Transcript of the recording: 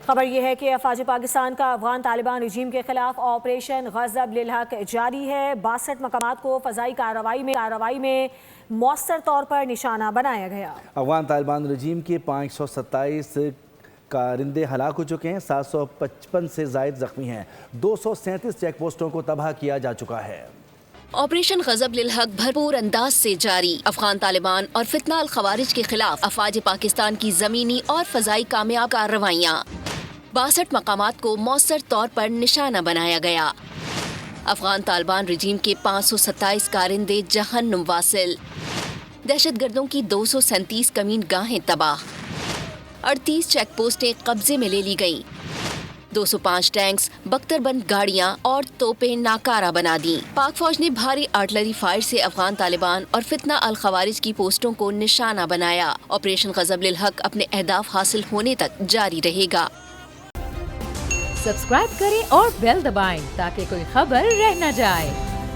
خبر یہ ہے کہ افواج پاکستان کا افغان طالبان رجیم کے خلاف آپریشن غضب للحق جاری ہے۔ 62 مقامات کو فضائی کارروائی میں مؤثر طور پر نشانہ بنایا گیا۔ افغان طالبان رجیم کے 527 کارندے ہلاک ہو چکے ہیں، 755 سے زائد زخمی ہیں، 237 چیک پوسٹوں کو تباہ کیا جا چکا ہے۔ آپریشن غضب للحق بھرپور انداز سے جاری۔ افغان طالبان اور فتنہ الخوارج کے خلاف افواج پاکستان کی زمینی اور فضائی کامیاب کارروائیاں، 62 مقامات کو مؤثر طور پر نشانہ بنایا گیا۔ افغان طالبان رجیم کے 527 کارندے جہنم واصل، دہشت گردوں کی 237 کمین گاہیں تباہ، 38 چیک پوسٹیں قبضے میں لے لی گئیں، 205 ٹینکس، بختر بند گاڑیاں اور توپیں ناکارہ بنا دیں۔ پاک فوج نے بھاری آرٹلری فائر سے افغان طالبان اور فتنہ الخوارج کی پوسٹوں کو نشانہ بنایا۔ آپریشن غضب للحق اپنے اہداف حاصل ہونے تک جاری رہے گا۔ سبسکرائب کریں اور بیل دبائیں تاکہ کوئی خبر رہ نہ جائے۔